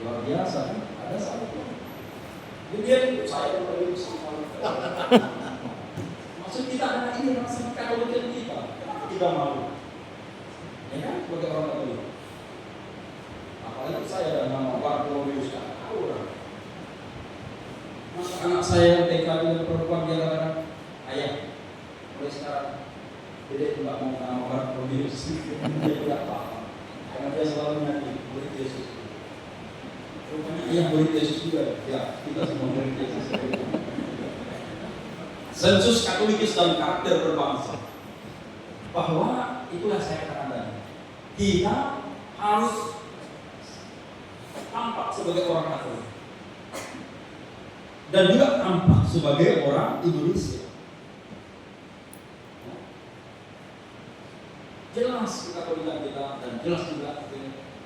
Luar biasa kan? Ada satu. Kemudian saya perlu sama. Maksud kita anak ini sama Katolik kita. Kenapa kita malu? Ya kan? Sebagai orang Katolik. Apalagi saya ada nama Bartolomeus kan? Tahu orang. Masa anak saya TK dengan perempuan dia katakan, ayah, mulai sekarang Dedek tidak mau nama Bartolomeus. Dia tidak paham. Karena dia selalu menyanyi murid Yesus. Rupanya ayah murid Yesus juga. Ya, kita semua murid Yesus. Sensus Katolikis dan karakter berbangsa. Bahwa itulah saya katakan, kita harus tampak sebagai orang Katolik dan juga tampak sebagai orang Indonesia. Jelas kekatolikan kita dan jelas juga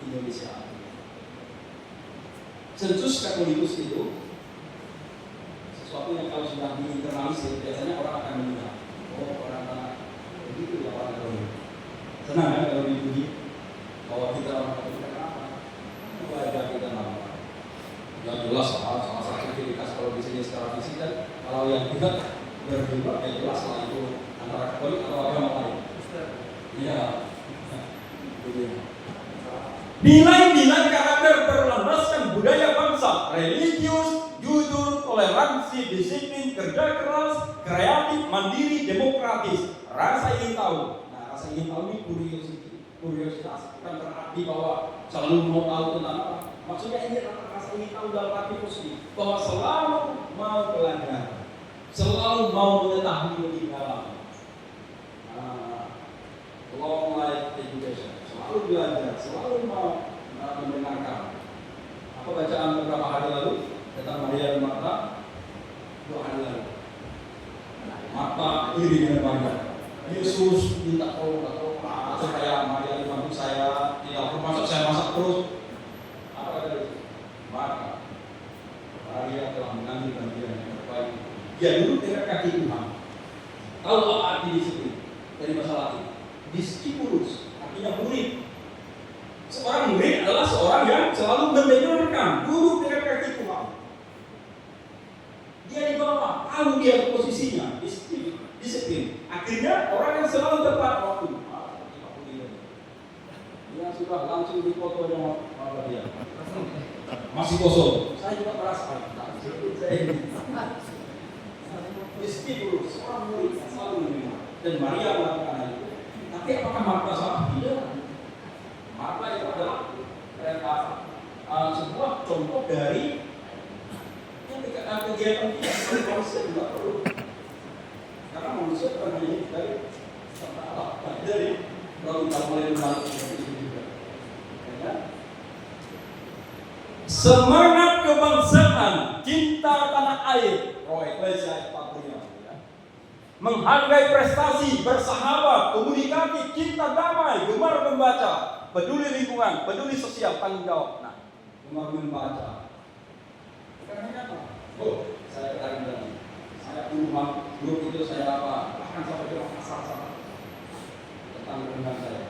Indonesia. Sensus Katolikus itu sesuatu yang kalau sudah diinternalisir biasanya orang akan menilai, oh orang begitu ya orang Katolik. Senang kan kalau dipuji bahwa kita orang Katolik kenapa? Wajah kita nama. Yang jelas salah satu ciri khas kalau di sini secara fisik kan, kalau yang tidak berjumlah ya jelas lah itu antara Katolik atau agama lain. Iya. Nilai-nilai karakter berlandaskan budaya bangsa, religius, jujur, toleransi, disiplin, kerja keras, kreatif, mandiri, demokratis, rasa ingin tahu. Nah, rasa ingin tahu ini kuriositas, bukan berarti bahwa selalu mau tahu tentang apa. Maksudnya ini rasa ingin tahu dalam arti positif, bahwa selalu mau belajar, selalu mau mengetahui lebih dalam. Long life education, selalu belajar, selalu mau mendengarkan. Apa bacaan beberapa hari lalu tentang Maria dan Marta? 2 hari lalu. Marta iri dengan Maria. Yesus minta tolong supaya Maria dibantu saya, tidak termasuk saya masak terus. Apa kata Yesus? Marta, Maria telah mengambil bagian yang terbaik. Dia duduk dengan kaki Tuhan. Tahu apa arti disiplin dari bahasa Latin? Discipulus, artinya murid. Seorang murid adalah seorang yang selalu mendengarkan, duduk dengan kaki Tuhan. Dia di bawah, tahu dia posisinya, disiplin. Akhirnya orang yang selalu tepat waktu. Dia sudah langsung dipoto dengan dia. Masih kosong. Saya juga merasa. Discipulus, seorang murid yang selalu mendengar. Dan Maria melakukan itu. Tapi apakah Marta salah? Tidak. Marta itu adalah sebuah contoh dari yang kegiatan kita manusia juga perlu. Karena manusia bukan hanya dari serta Allah, dari kalau kita mulai membalik seperti ini juga. Ya. Semangat kebangsaan, cinta tanah air, Roh Eklesia Patria. Menghargai prestasi, bersahabat, komunikasi, cinta damai, gemar membaca, peduli lingkungan, peduli sosial, tanggung jawab. Nah, gemar membaca. Karena apa? Oh, saya katakan tadi, saya grup itu saya apa? Bahkan sampai ke pasar tentang lingkungan saya.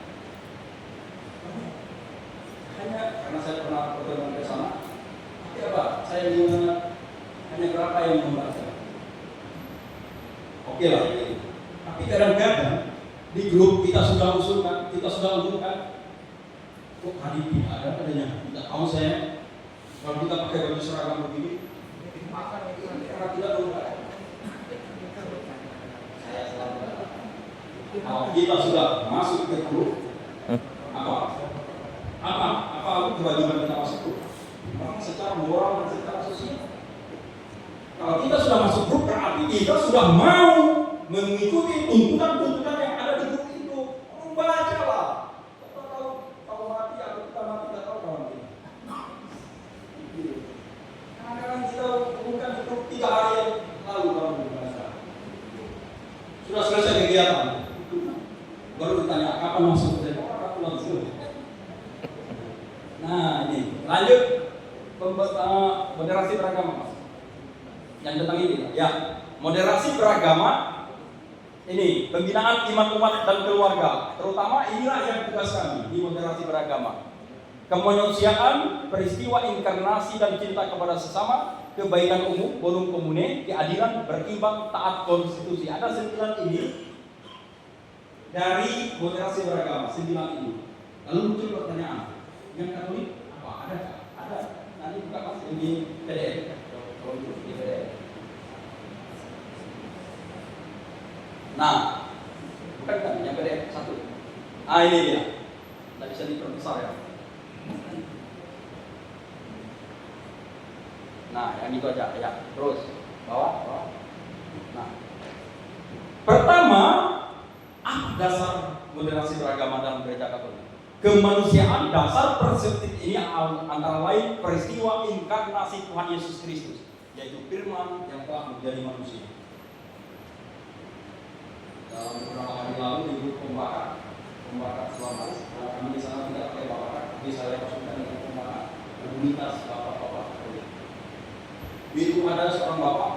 Hanya karena saya pernah pertemuan ke sana. Tapi apa? Saya hanya berapa yang membaca. Oke lah, tapi kadang-kadang di grup kita sudah usulkan, kok hari ini adanya, tidak tahu saya kalau kita pakai baju seragam begini, karena tidak berubah. Saya selalu kalau kita sudah masuk ke grup, apa kewajiban kita masuk grup? Karena secara moral dan secara sosial. Kalau kita sudah masuk grup berarti kita sudah mau mengikuti tuntutan-tuntutan yang ada di grup itu. Bacalah. Kita tahu mati atau kita mati tidak tahu kawan kita. Kadang-kadang kita bukan di grup 3 hari yang lalu baru membaca. Sudah selesai kegiatan. Baru ditanya kapan masuk ke orang aku langsung. Nah ini lanjut moderasi beragama mas. Yang tentang ini ya moderasi beragama ini pembinaan iman umat dan keluarga terutama inilah yang tugas kami di moderasi beragama kemanusiaan, peristiwa inkarnasi dan cinta kepada sesama, kebaikan umum, bonum comune, keadilan, berimbang, taat konstitusi. Ada 9 ini dari moderasi beragama, 9 ini. Lalu muncul pertanyaan, yang Katolik apa? Ada. Nanti buka mas ini PDF. Kalau itu di PDF. Nah, bukan yang PDF satu. Ini dia. Tidak bisa diperbesar ya. Nah, yang itu aja ya. Terus bawah. Nah, pertama, apa dasar moderasi beragama dalam gereja Katolik? Kemanusiaan. Dasar perseptif ini antara lain peristiwa inkarnasi Tuhan Yesus Kristus, yaitu firman yang telah menjadi manusia. Dalam beberapa hari lalu di grup pembakar selamat, kami di sana tidak pakai bakar, tapi saya masukkan dengan pembakar komunitas bapak-bapak. Itu ada seorang bapak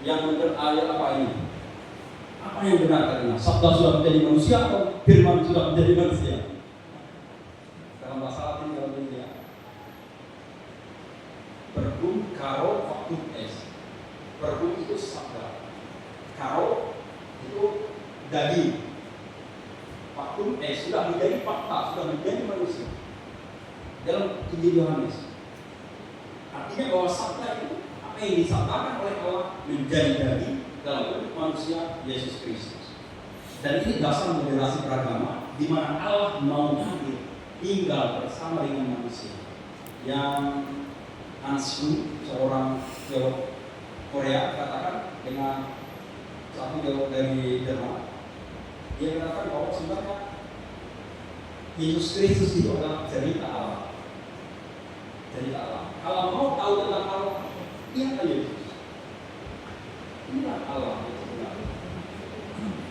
yang apa ini? Apa yang benar karena sabda sudah menjadi manusia atau firman sudah menjadi manusia? Dalam bahasa Latin dalam India, verbum caro factum est. Verbum itu sabda, caro itu daging, factum est sudah menjadi fakta, sudah menjadi manusia. Dalam Injil Yohanes, artinya bahwa sabda itu apa yang disabdakan oleh Allah menjadi daging dalam bentuk manusia Yesus Kristus. Dan ini dasar moderasi beragama di mana Allah mau hadir tinggal bersama dengan manusia. Yang Hans Kuhn, seorang teolog Korea, katakan dengan satu teolog dari Jerman, dia katakan bahwa sebenarnya Yesus Kristus itu adalah cerita Allah. Cerita Allah. Kalau mau tahu tentang Allah, lihatlah Yesus. Inilah Allah yang sebenarnya.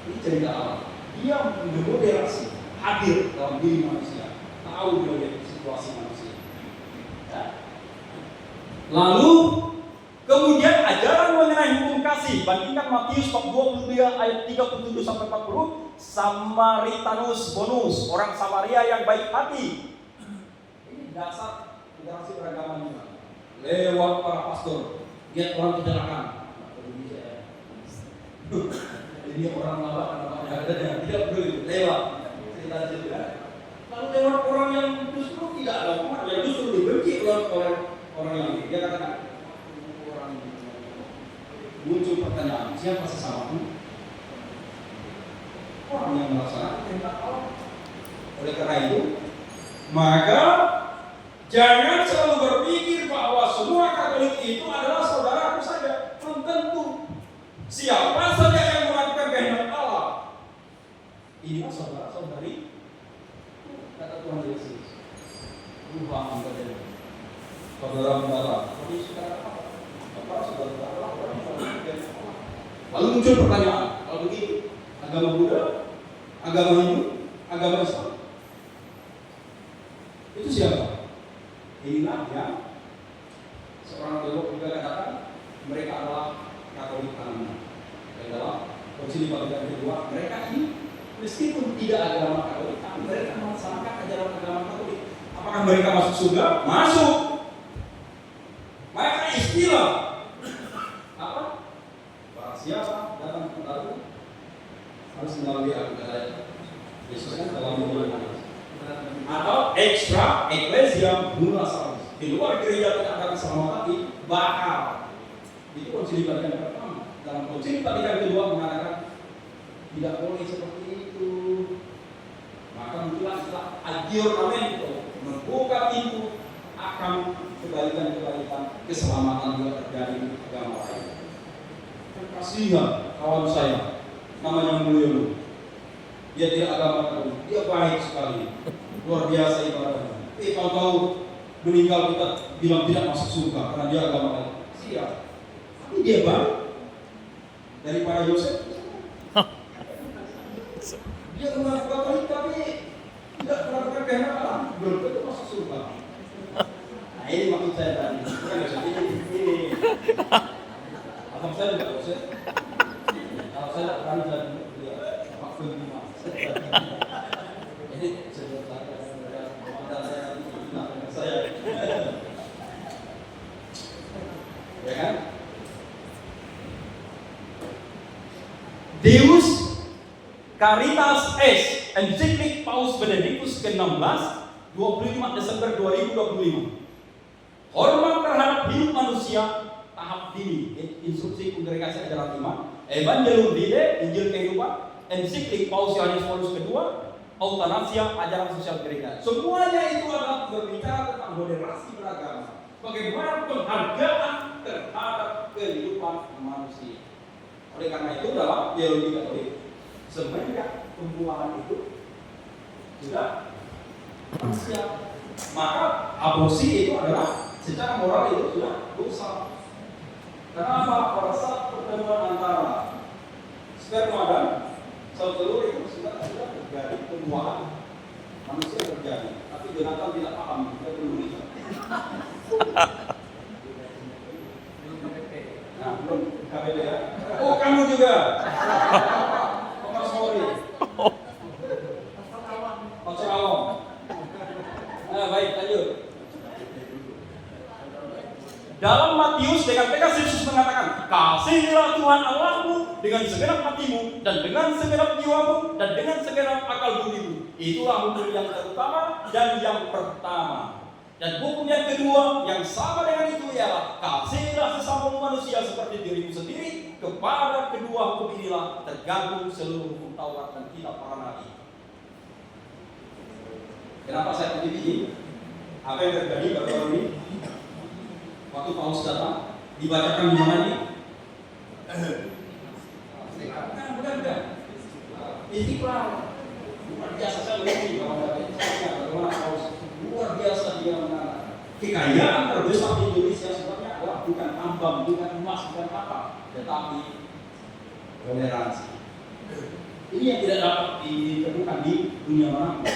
Ini cerita Allah. Dia mendemoderasi, hadir dalam diri manusia, tahu bagaimana situasi manusia. Ya. Lalu kemudian ajaran mengenai hukum kasih, bandingkan Matius 22 ayat 37 sampai 40, Samaritanus bonus, orang Samaria yang baik hati. Ini dasar moderasi beragama juga. Lewat para pastor, lihat orang kecelakaan. Jadi orang lawak ada tidak perlu lewat cerita juga. Lalu lewat orang yang justru tidak ada umat, yang justru dibenci oleh orang yang dia katakan orang muncul pertanyaan, siapa sesamaku? Orang yang melaksanakan perintah Allah. Oleh karena itu, maka jangan selalu berpikir bahwa semua Katolik itu adalah saudaraku saja. Belum tentu. Siapa saja yang melakukan kehendak Allah, inilah saudara-saudari kata Tuhan Yesus. Tuhan mengajar saudara mengajar. Tapi sekarang apa? Saudara Allah orang yang lalu muncul pertanyaan, kalau begitu agama Buddha, agama Hindu, agama Islam itu siapa? Inilah yang seorang teolog juga katakan mereka adalah Katolik Kanada. Dan dalam Konsili Vatikan kedua, mereka ini meskipun tidak agama Katolik, tapi mereka melaksanakan ajaran agama Katolik. Apakah mereka masuk surga? Masuk. Maka istilah apa? Barang siapa datang kepadaku harus melalui aku, kata Yesus kan dalam Yohanes. Atau ekstra eklesia mula salus. Di luar gereja tidak akan selamat hati, bakal. Itu Konsili Vatikan pertama. Dalam Konsili Vatikan kedua mengatakan tidak boleh seperti itu. Maka muncullah istilah aggiornamento, membuka pintu akan kebaikan-kebaikan, keselamatan juga terjadi di agama lain. Kasihan kawan saya, namanya Mulyono. Dia tidak agama Katolik, dia baik sekali, luar biasa ibadahnya. Tahu-tahu meninggal kita bilang tidak masuk surga karena dia agama Katolik. Siap. Tapi dia baik daripada Yosef. Dia mengaku Katolik tapi tidak melakukan kehendak Allah, belum tentu masuk surga. Nah ini maksud saya tadi. Ini. Abang saya juga Yosef. Kalau saya tidak berani jadi dia Pak Firman. Jadi sebelum saya Caritas S, ensiklik Paus Benedictus ke-16, 25 Desember 2025. Hormat terhadap hidup manusia, tahap dini, instruksi kongregasi ajaran iman, Evangelium Vitae, Injil kehidupan, ensiklik Paus Yohanes Paulus kedua, Eutanasia, ajaran sosial gereja. Semuanya itu adalah berbicara tentang moderasi beragama. Bagaimana penghargaan terhadap kehidupan manusia. Oleh karena itu dalam teologi Katolik, semenjak pembuangan itu sudah siap, maka aborsi itu adalah secara moral itu sudah dosa. Kenapa? Pada saat pertemuan antara sperma dan sel telur itu sudah terjadi pembuahan manusia terjadi, tapi Jonathan tidak paham, kita belum lihat. Nah, belum KBB ya. Oh, kamu juga. Sorry. Pastor Awam. Baik, lanjut. Dalam Matius dengan tegas Yesus mengatakan, kasihilah Tuhan Allahmu dengan segenap hatimu dan dengan segenap jiwamu dan dengan segenap akal budimu. Itulah hukum yang terutama dan yang pertama. Dan hukum yang kedua yang sama dengan itu ialah kasihilah sesamamu manusia seperti dirimu sendiri. Kepada kedua hukum inilah tergantung seluruh hukum Taurat dan kitab para nabi. Kenapa saya pilih ini? Apa yang terjadi baru ini? Waktu Paus datang, dibacakan di mana ini? Bukan. Istiqlal. Luar biasa saya lebih bagaimana Paus luar biasa dia mengarang. Kekayaan terbesar di Indonesia sebenarnya adalah bukan tambang, bukan emas, bukan apa, tetapi toleransi. Ini yang tidak dapat ditemukan di dunia manapun.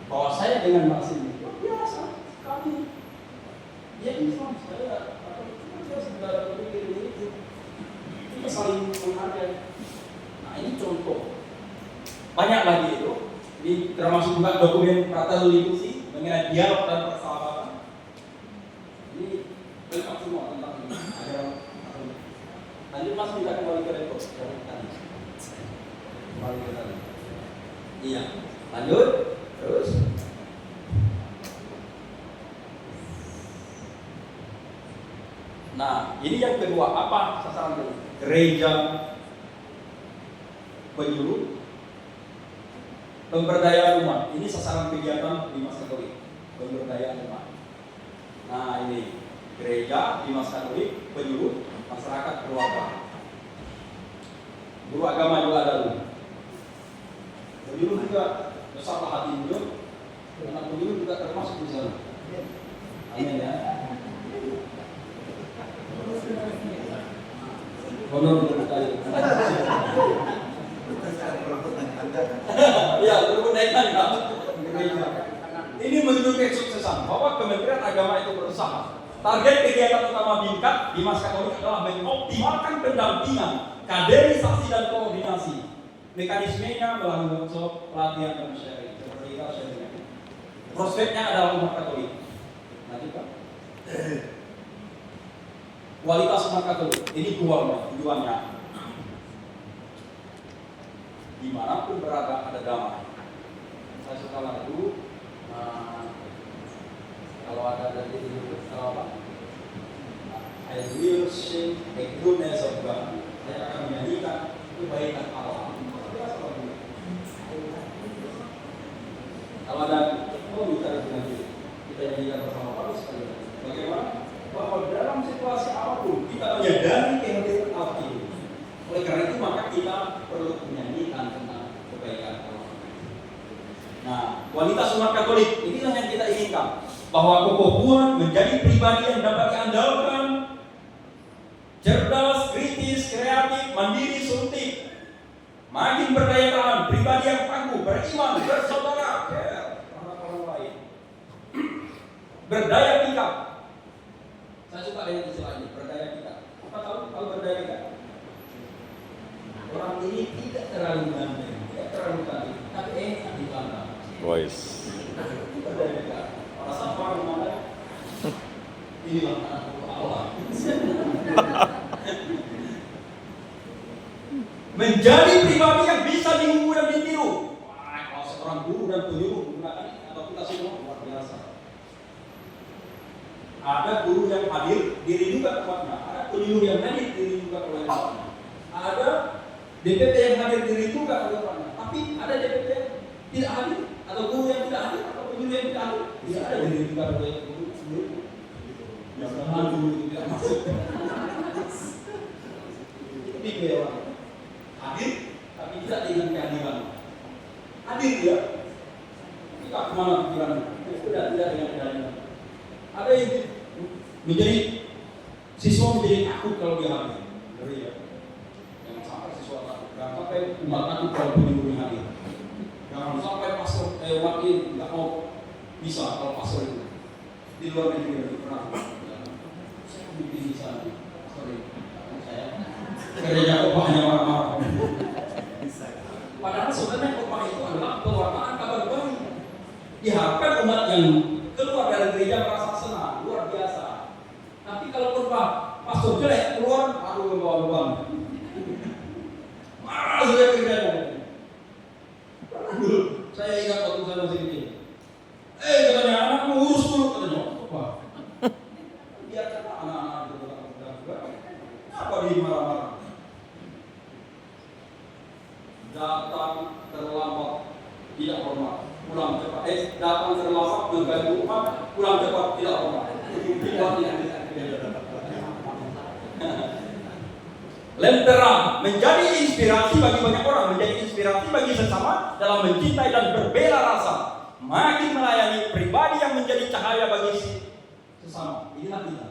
Bahwa saya dengan Mas ini luar biasa sekali. Dia Islam, saya saudara berpikir itu. Kita saling menghargai. Nah ini contoh. Banyak lagi itu. Ini termasuk juga dokumen Fratelli mengenai dialog dan persahabatan. Ini lengkap semua tentang ini. Lanjut Mas, kita kembali ke rekod dari tadi. Kembali ke tadi. Iya. Lanjut. Terus. Nah, ini yang kedua. Apa sasaran kedua? Gereja penyuluh pemberdayaan umat. Ini sasaran kegiatan di Mas Katolik. Pemberdayaan umat. Nah ini gereja di Mas Katolik, penyuluh masyarakat keluarga. Guru agama juga ada dulu. Penyuluh juga besarlah hati beliau. Anak penyuluh juga termasuk di sana. Amin ya. Honor berkali. Ya, berkaitan kan? Ini menunjukkan kesuksesan bahwa Kementerian Agama itu berusaha. Target kegiatan utama BIMKAD di Mas Katolik adalah mengoptimalkan pendampingan, kaderisasi dan koordinasi. Mekanismenya melalui workshop, pelatihan dan sharing. Seperti itu sharing. Prospeknya adalah umat Katolik. Lanjut Pak. Kualitas umat Katolik. Ini tujuannya. Dimanapun berada ada damai. Saya suka lagu. Kalau ada dari itu, kalau apa? I will sing the goodness of God. Saya akan menyanyikan kebaikan Allah. Kalau ada, bicara dengan kita nyanyikan bersama Paulus sekali. Bagaimana? Bahwa dalam situasi apapun kita menyadari kehadiran Allah itu. Oleh karena itu maka kita perlu menyanyikan tentang kebaikan Allah. Nah, kualitas umat Katolik inilah yang kita inginkan. Bahwa Kokoh menjadi pribadi yang dapat diandalkan, cerdas, kritis, kreatif, mandiri, suntik, makin berdaya tahan, pribadi yang tangguh, beriman, bersaudara, orang lain, berdaya pikat. Saya suka dengan istilah ini, berdaya pikat. Apa tahu berdaya pikat? Orang ini tidak terlalu ganteng, tidak terlalu cantik, tapi enak dipandang. Voice. Berdaya pikat. Rasa orang mana? Inilah anak Allah. Menjadi pribadi yang bisa diunggulkan Ada guru yang hadir, dirindukan umatnya. Ada penyuluh yang hadir, dirindukan oleh umatnya. Ada DPP yang hadir, dirindukan oleh umatnya. Tapi ada DPP yang tidak hadir, atau guru yang tidak hadir, atau penyuluh yang tidak hadir, tidak ada dirindukan oleh guru sendiri. Jangan guru itu tidak masuk. Ini kayak hadir, tapi tidak dengan kehadiran. Hadir dia, kita kemana pikirannya? Tidak dengan kehadiran. Ada yang menjadi siswa menjadi takut kalau dia hadir. Ngeri ya. Jangan sampai siswa takut. Jangan sampai umat takut kalau penyuluhnya hadir. Jangan sampai pastor wakil nggak mau bisa kalau pastor itu di luar negeri pernah. Saya bikin bisa, sorry, saya kerja khotbah hanya marah-marah. Padahal sebenarnya khotbah itu adalah pewartaan kabar baik. Diharapkan umat yang keluar dari gereja merasa senang, luar biasa. Tapi kalau khotbah pastor jelek keluar, aduh beban. Marah saja kerjanya. Dulu saya ingat waktu saya masih kecil. Katanya anakmu urus dulu katanya. Khotbah. Biar kata anak-anak itu apa dia marah-marah? Datang terlambat tidak hormat. Pulang cepat, datang terlambat mengganggu umat, pulang cepat tidak hormat. Lentera menjadi inspirasi bagi banyak orang, menjadi inspirasi bagi sesama dalam mencintai dan berbela rasa. Makin melayani pribadi yang menjadi cahaya bagi sesama. Inilah kita.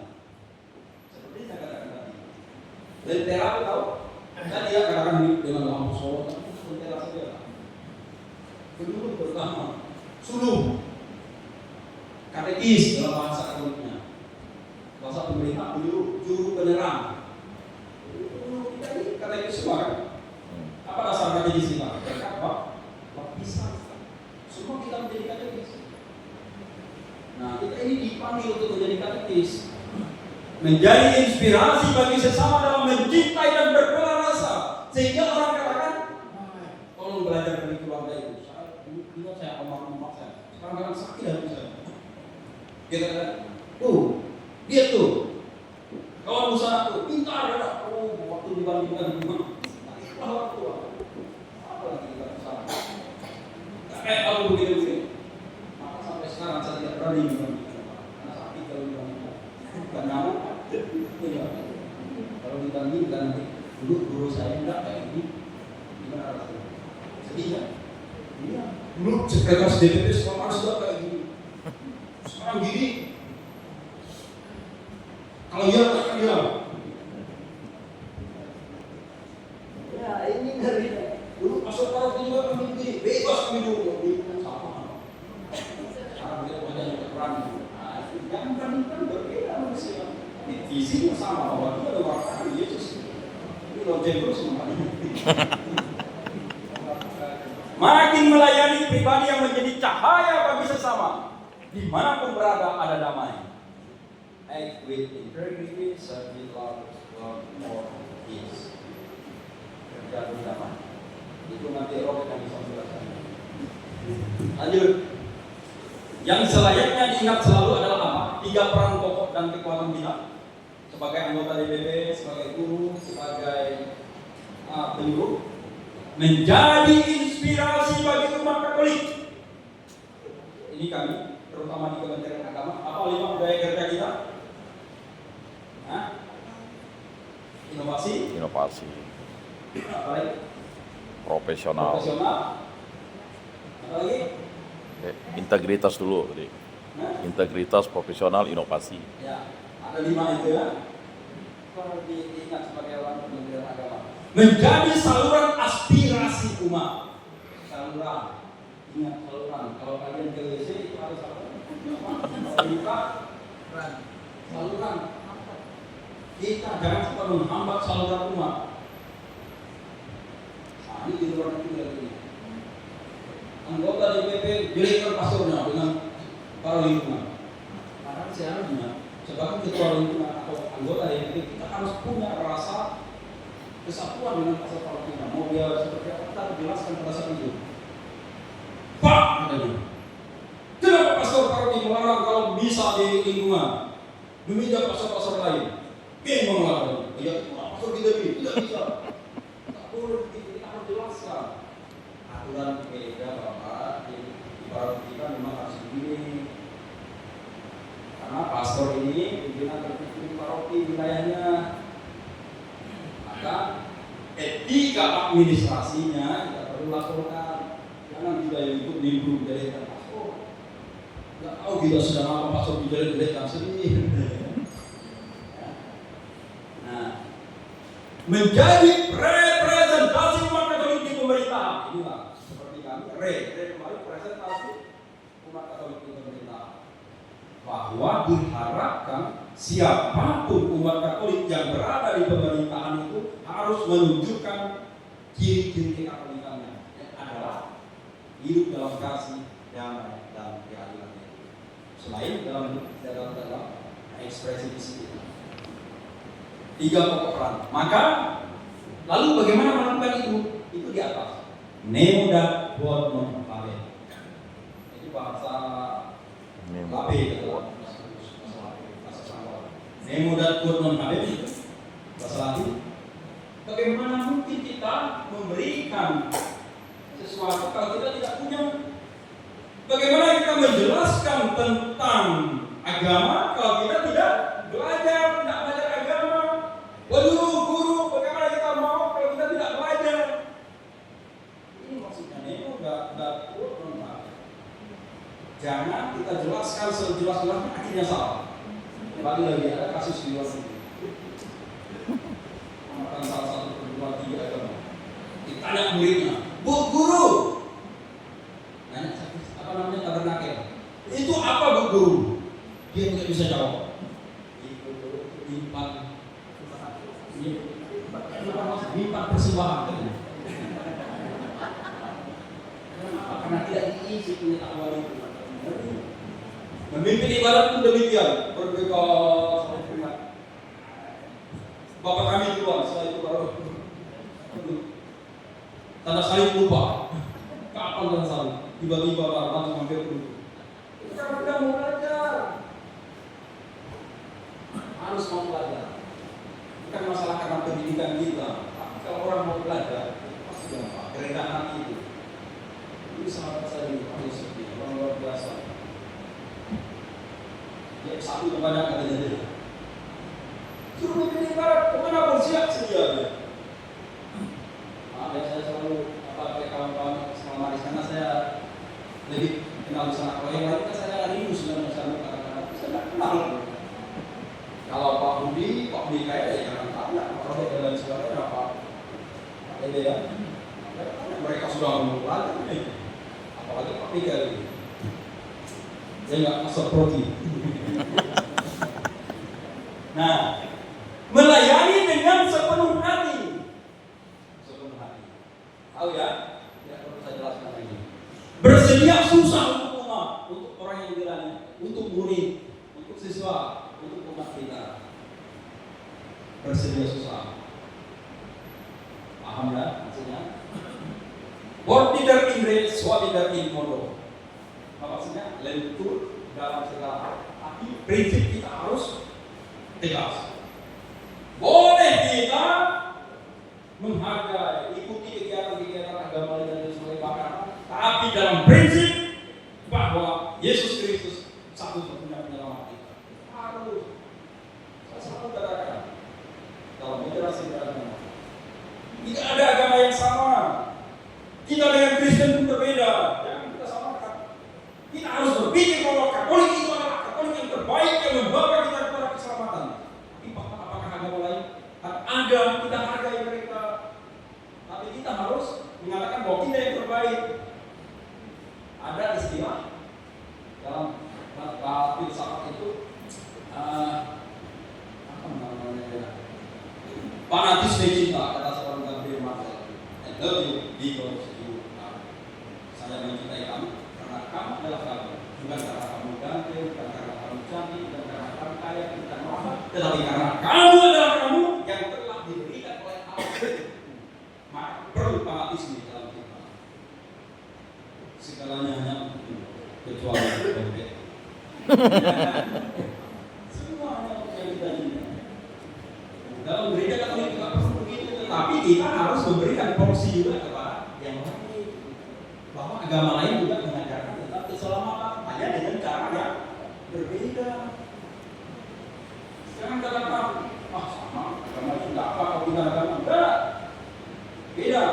Seperti saya katakan tadi. Lentera tahu? Saya tidak katakan dengan lampu sorot, lentera saja. Penduduk pertama, suluh, katekis dalam bahasa akademiknya, bahasa pemerintah, juru penerang. Kita ini katekis semua kan? Apa dasar katekis kita? Baptisan. Semua kita menjadi katekis. Nah, kita ini dipanggil untuk menjadi katekis, menjadi inspirasi bagi sesama dalam mencintai dan berbela rasa, sehingga orang katakan, tolong belajar dari keluarga itu. Dulu saya omak saya. Sekarang sakit hati saya. Dia katakan, dia tuh. Kawan usaha tuh, pintar ya. Waktu dibandingkan dengan waktu. Apa lagi kita usaha? Kayak kalau begini. Maka sampai sekarang saya tidak berani dibandingkan. Karena sakit kalau dibandingkan. Karena kalau dibandingkan nanti dulu guru saya enggak kayak gini. Gimana rasanya? Sedih kan? Iya. Dulu sekretaris DPP sekolah sudah kayak gini. Sekarang gini. Kalau iya, kan iya. Ya ini dari dulu masuk para juga kami begini, bebas kami dulu. Sama. Sekarang kita banyak berani. Jangan bandingkan berbeda manusia. Visi sama bahwa kita mewartakan Yesus. Ini lonceng terus semuanya. Makin melayani pribadi yang menjadi cahaya bagi sesama, dimanapun berada ada damai. Act with integrity, serve with love, love more peace. Kerja dengan damai. Itu nanti Robert yang bisa menjelaskan. Lanjut. Yang selayaknya diingat selalu adalah apa? 3 peran pokok dan kekuatan kita sebagai anggota DPP, sebagai guru, sebagai penyuluh, menjadi inspirasi bagi umat Katolik. Ini kami, terutama di Kementerian Agama. Apa 5 budaya kerja kita? Inovasi. Apa lagi? Profesional. Apa lagi? Integritas dulu, integritas, profesional, inovasi. Ya, ada 5 itu ya. Kalau diingat sebagai orang Kementerian Agama. Menjadi saluran aspirasi umat. Saluran, ingat saluran. Kalau kalian ke WC itu harus saluran. Saluran. Kita jangan sampai menghambat saluran umat. Nah, ini di luar negeri lagi. Anggota DPP jelikan pastornya dengan para lingkungan. Padahal seharusnya sebagai ketua lingkungan atau anggota DPP kita harus punya rasa kesatuan dengan pastor parokinya. Mau dia seperti apa kita jelaskan pada saat itu. Pak, katanya, kenapa pastor paroki melarang kalau bisa di lingkungan? Demikian pastor-pastor lain. Yang mengeluarkan, ya itu pastor kita ini tidak bisa. Tak boleh kita harus jelaskan. Aturan beda Bapak, ibarat kita memang harus begini. Karena pastor ini pimpinan tertinggi paroki wilayahnya. Maka etika administrasinya kita perlu laporkan. Jangan juga untuk nimbrung dari pastor. Nggak tahu kita sedang apa pastor dijelekan sendiri. Nah, menjadi representasi umat Katolik di pemerintahan. Inilah seperti kami kemarin presentasi umat Katolik di pemerintahan. Bahwa diharapkan siapapun umat Katolik yang berada di pemerintahan itu harus menunjukkan ciri-ciri kekatolikannya, yang adalah hidup dalam kasih, damai, dan keadilan. Selain dalam ekspresi di sini. 3 pokok peran. Maka lalu bagaimana melakukan itu? Itu di atas. Nemo dan quod non habet. Itu bahasa Labe Nemo dan quod non habet itu bahasa Latin. Bagaimana mungkin kita memberikan sesuatu kalau kita tidak punya? Bagaimana kita menjelaskan tentang agama kalau kita tidak belajar agama? Guru, bagaimana kita mau kalau kita tidak belajar? Ini maksudnya Nemo dan quod non habet. Jangan kita jelaskan sejelas-jelasnya akhirnya salah. Kembali lagi ada kasus di luar negeri. Makan salah satu perguruan tinggi agama. Ditanya muridnya, Bu Guru, nanya apa namanya tabernakel? Itu apa Bu Guru? Dia tidak bisa jawab. Itu nyimpan persembahan. Karena tidak diisi pengetahuan itu. Memimpin ibadat pun demikian, berbeda sama Bapak kami keluar, setelah itu baru tanda salib lupa. Kapan tanda salib? Tiba-tiba langsung hampir dulu. Kita tidak mau belajar. Harus mau belajar. Bukan masalah karena pendidikan kita. Tapi kalau orang mau belajar, pasti gampang. Kerendahan hati itu. Ini sahabat saya di orang luar biasa. Dia satu kepada katanya dia. Suruh bikin ibarat, kemana pun siap sedia dia. Ya saya selalu kayak kawan-kawan selama di sana saya lebih kenal di sana. Kalau yang lain kan saya rindu sudah bersama kata-kata, saya tidak kenal. Kalau Pak Budi kayak ya jangan tanya. Kalau dia dan sebagainya apa? Ada ya. Mereka sudah memulai, apalagi Pak Budi kali. Dia nggak masuk proti. Nah, melayani dengan sepenuh hati. Sepenuh hati. Tahu ya? Tidak perlu saya jelaskan lagi. Bersedia susah untuk umat, untuk orang yang dilayani, untuk murid, untuk siswa, untuk umat kita. Bersedia susah. Paham ya maksudnya? Bortider indre, suabider in modo. Apa maksudnya? Lentur dalam segala hal. Tapi prinsip kita harus tegas. Boleh kita menghargai, ikuti kegiatan-kegiatan agama dan sebagai bakar, tapi dalam prinsip bahwa Yesus Kristus satu-satunya penyelamat kita. Harus. Saya selalu katakan dalam moderasi beragama, tidak ada agama yang sama. Kita dengan Kristen pun berbeda. Jangan kita samakan. Kita harus berpikir bahwa Katolik itu adalah Katolik yang terbaik yang membawa kita kepada keselamatan. Tapi apakah agama lain? Ada, kita hargai mereka. Tapi kita harus mengatakan bahwa kita yang terbaik. Ada istilah dalam filsafat itu apa namanya? Fanatisme cinta, kata seorang Gabriel Marcel. I love you because you are. Saya mencintai kamu karena kamu adalah kamu. Bukan karena kamu ganteng, bukan karena kamu cantik, bukan karena kamu kaya, bukan apa, tetapi karena kamu adalah kamu yang telah diberikan oleh Allah. Maka perlu fanatisme dalam kita. Segalanya hanya untuk kecuali bebek. Semuanya kita harus memberikan porsi juga kepada yang lain. Bahwa agama lain juga mengajarkan tentang keselamatan, hanya dengan cara yang berbeda. Jangan katakan, sama agama itu enggak apa, kau bilang agama enggak. Beda.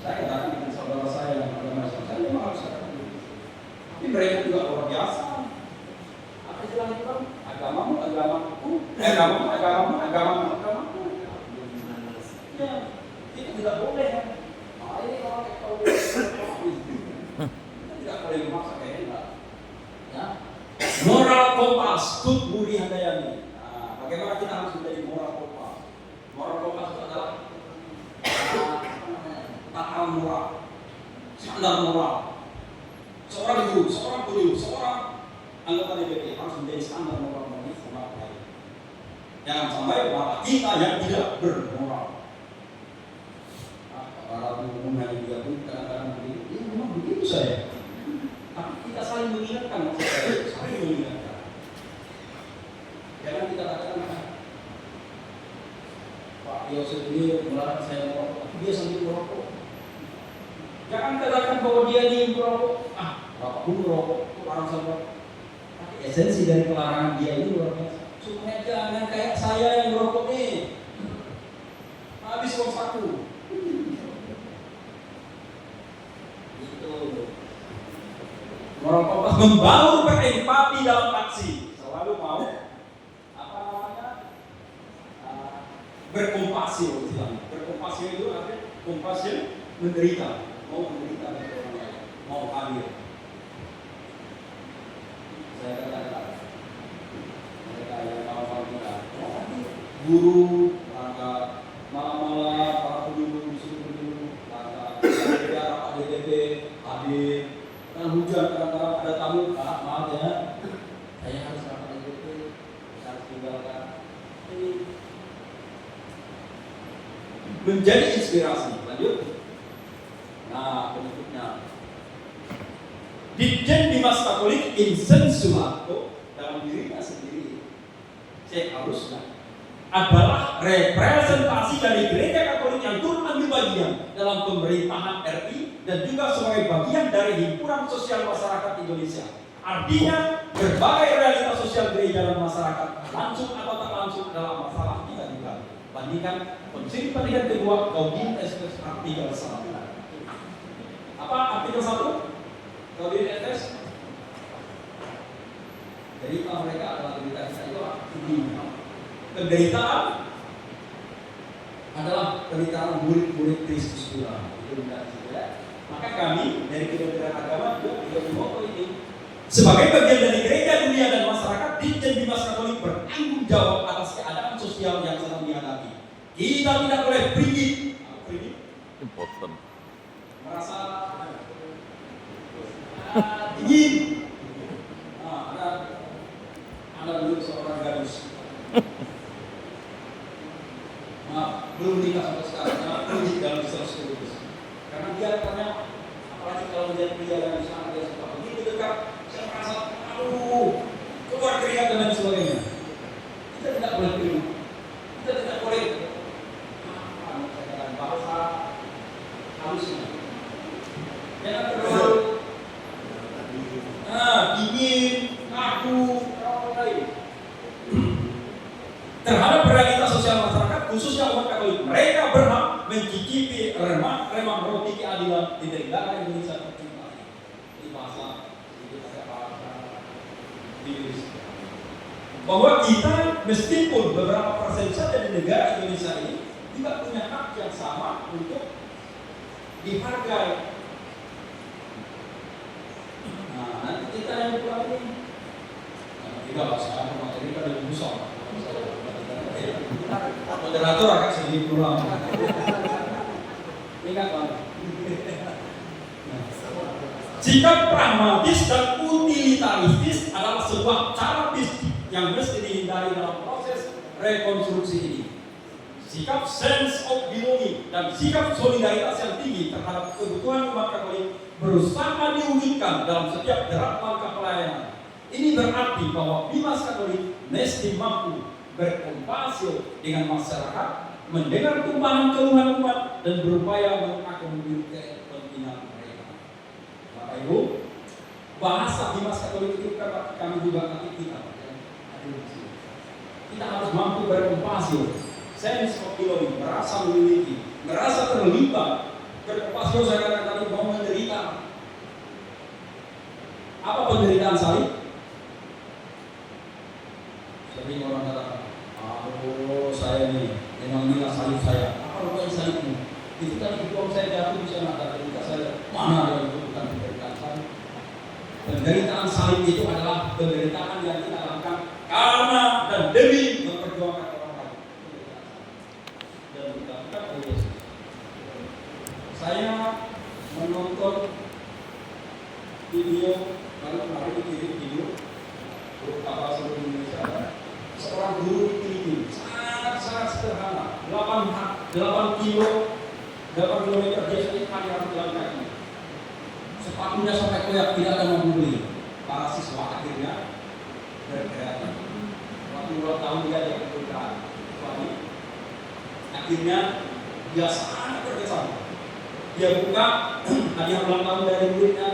Saya katakan dengan saudara saya yang agama Islam, saya memang harus katakan begitu. Tapi mereka juga luar biasa. Apa istilah itu kan? Agamamu, agamaku, agamamu. Ya, itu tidak boleh. Nah, ini kalau kita tidak boleh memaksa kayak ini, Pak. Ya. Moral kompas, Tut Budi Handayani. Nah, bagaimana kita harus menjadi moral kompas? Moral kompas itu adalah tataran moral, standar moral. Seorang guru, seorang anggota DPP harus menjadi standar moral bagi umat lain. Jangan sampai bahwa kita yang tidak bermoral. Para hanya dia pun kadang-kadang begini, ya memang begitu saya. Tapi kita saling mengingatkan, saling mengingatkan. Jangan kita katakan, Pak Yosef ini melarang saya merokok, tapi dia sambil merokok. Jangan katakan bahwa dia ini merokok, Bapak pun merokok, larang saya merokok. Tapi esensi dari pelarangan dia ini luar biasa. Supaya jangan kayak saya yang merokok nih, habis uang saku. Moral kompas membangun berempati dalam aksi, selalu mau berkompasi. Berkompasi itu artinya kompasi menderita, mau menderita bagi orang lain, mau hadir. Saya katakan mereka yang kawan-kawan kita, guru, malam-malam para penduduk, Pak DPP hadir. Kan hujan, kadang-kadang ada tamu, maaf ya, saya harus rapat DPP, saya harus tinggalkan. Ini menjadi inspirasi. Lanjut. Nah, berikutnya, Ditjen Bimas Katolik Insen Suharto dalam dirinya sendiri, seharusnya adalah representasi dari gereja Katolik yang turut ambil bagian dalam pemerintahan RI dan juga sebagai bagian dari himpunan sosial masyarakat Indonesia. Artinya berbagai realitas sosial gereja dan masyarakat langsung atau tak langsung adalah masalah kita juga. Bandingkan konsili pendidikan kedua Gaudin et Spes artikel 1. Apa artikel 1? Gaudin et Spes. Derita mereka adalah derita kita juga. Penderitaan adalah penderitaan murid-murid Kristus Tuhan. Itu benar juga. Maka kami dari Kementerian Agama juga memotto ini sebagai bagian dari gereja dunia dan masyarakat, Ditjen Bimas Katolik bertanggung jawab atas keadaan sosial yang sedang dihadapi. Kita tidak boleh prigid. Important. Merasa dingin. Ada dulu seorang gadis. Maaf, belum nikah sampai sekarang, karena prigid dalam Islam sekaligus. Karena dia katanya, apalagi kalau menjadi pria yang sangat dia suka begitu dekat, saya merasa, keluar keringat dan sebagainya. Kita tidak boleh terima, kita tidak boleh bahasa halusnya. Jangan terlalu dingin, kaku, terhadap realitas sosial masyarakat, khususnya umat Katolik. Mereka berhak mencicipi remah roti keadilan di negara Indonesia tercinta. Di bahasa bahwa kita meskipun beberapa persen saja di negara Indonesia ini juga punya hak yang sama untuk dihargai. Nah, nanti kita yang pulang ini tidak lah, sekarang materi kan lebih besar. Moderator akan sedih pulang. Ingat Pak. Sikap pragmatis dan utilitaristis adalah sebuah cara bisnis yang mesti dihindari dalam proses rekonstruksi ini. Sikap sense of belonging dan sikap solidaritas yang tinggi terhadap kebutuhan umat Katolik berusaha diwujudkan dalam setiap gerak langkah pelayanan. Ini berarti bahwa Bimas Katolik mesti mampu berkompasio dengan masyarakat, mendengar tumpahan keluhan umat dan berupaya mengakomodir kepentingan mereka. Bapak Ibu, bahasa Dimas Katolik itu kami juga kita. Kita harus mampu berkompasio, sense of belonging, merasa memiliki, merasa terlibat. Berkompasio saya katakan tadi mau menderita. Apa penderitaan salib? Sering orang katakan, saya ini memang inilah salib saya. Apa rupanya salibmu? Itu tadi uang saya jatuh di sana, ketika saya mana yang itu bukan penderitaan salib. Penderitaan salib itu adalah penderitaan yang kita lakukan karena dan demi memperjuangkan orang lain. Dan kita lakukan oleh Yesus. Saya menonton video, lalu kemarin dikirim video grup kapal seluruh Indonesia. Seorang guru di Filipina, sangat sederhana, 8 kilometer dia sendiri hanya jalan kaki. Sepatunya sampai koyak, tidak ada mampu beli. Para siswa akhirnya berkreatif. Waktu 2 tahun dia jadi kebutuhan suami. Akhirnya dia sangat terkesan. Dia buka hadiah ulang tahun dari muridnya,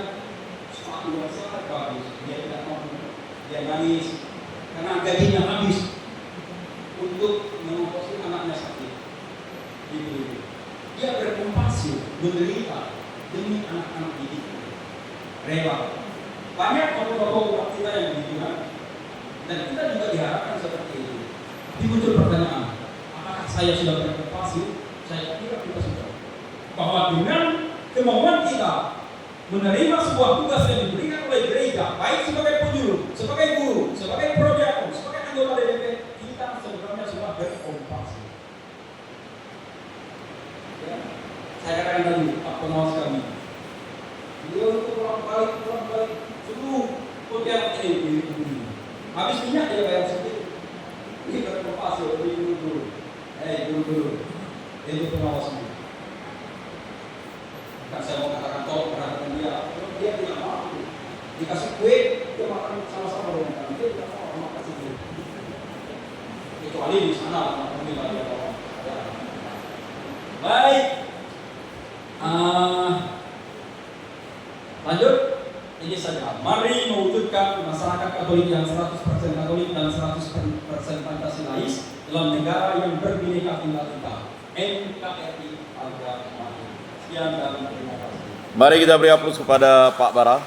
sepatu yang sangat bagus. Dia tidak mampu, dia nangis karena gajinya habis untuk mengongkosi anaknya sakit. Gitu. Dia berkompasio, menderita demi anak-anak didiknya. Rela. Banyak tokoh-tokoh kita yang begituan, dan kita juga diharapkan seperti itu. Tapi muncul pertanyaan, apakah saya sudah berkompasio? Saya kira kita sudah. Bahwa dengan kemauan kita menerima sebuah tugas yang diberikan oleh gereja, baik sebagai penjuru, sebagai guru, sebagai prodiakon, sebagai anggota DPP, kita sebenarnya sudah berkompasio. Ya, saya katakan tadi, Pak Pengawas kami, beliau itu pulang balik, seluruh prodiakon ini diberi. Habis minyak dia bayar sedikit. Ini berkompasio, ini guru. Guru, itu pengawas kami. Kan saya mau katakan tolong perhatikan dia tidak mau. Dikasih kue, dia makan sama-sama dengan kami. Dia tidak mau makan kue. Kecuali di sana, mungkin ada orang. Baik. Lanjut. Ini saja. Mari mewujudkan masyarakat Katolik yang 100% Katolik dan 100% Pancasilais dalam negara yang berbineka tunggal ika. NKRI Agama. Sekian dan terima kasih. Mari kita beri aplaus kepada Pak Bara.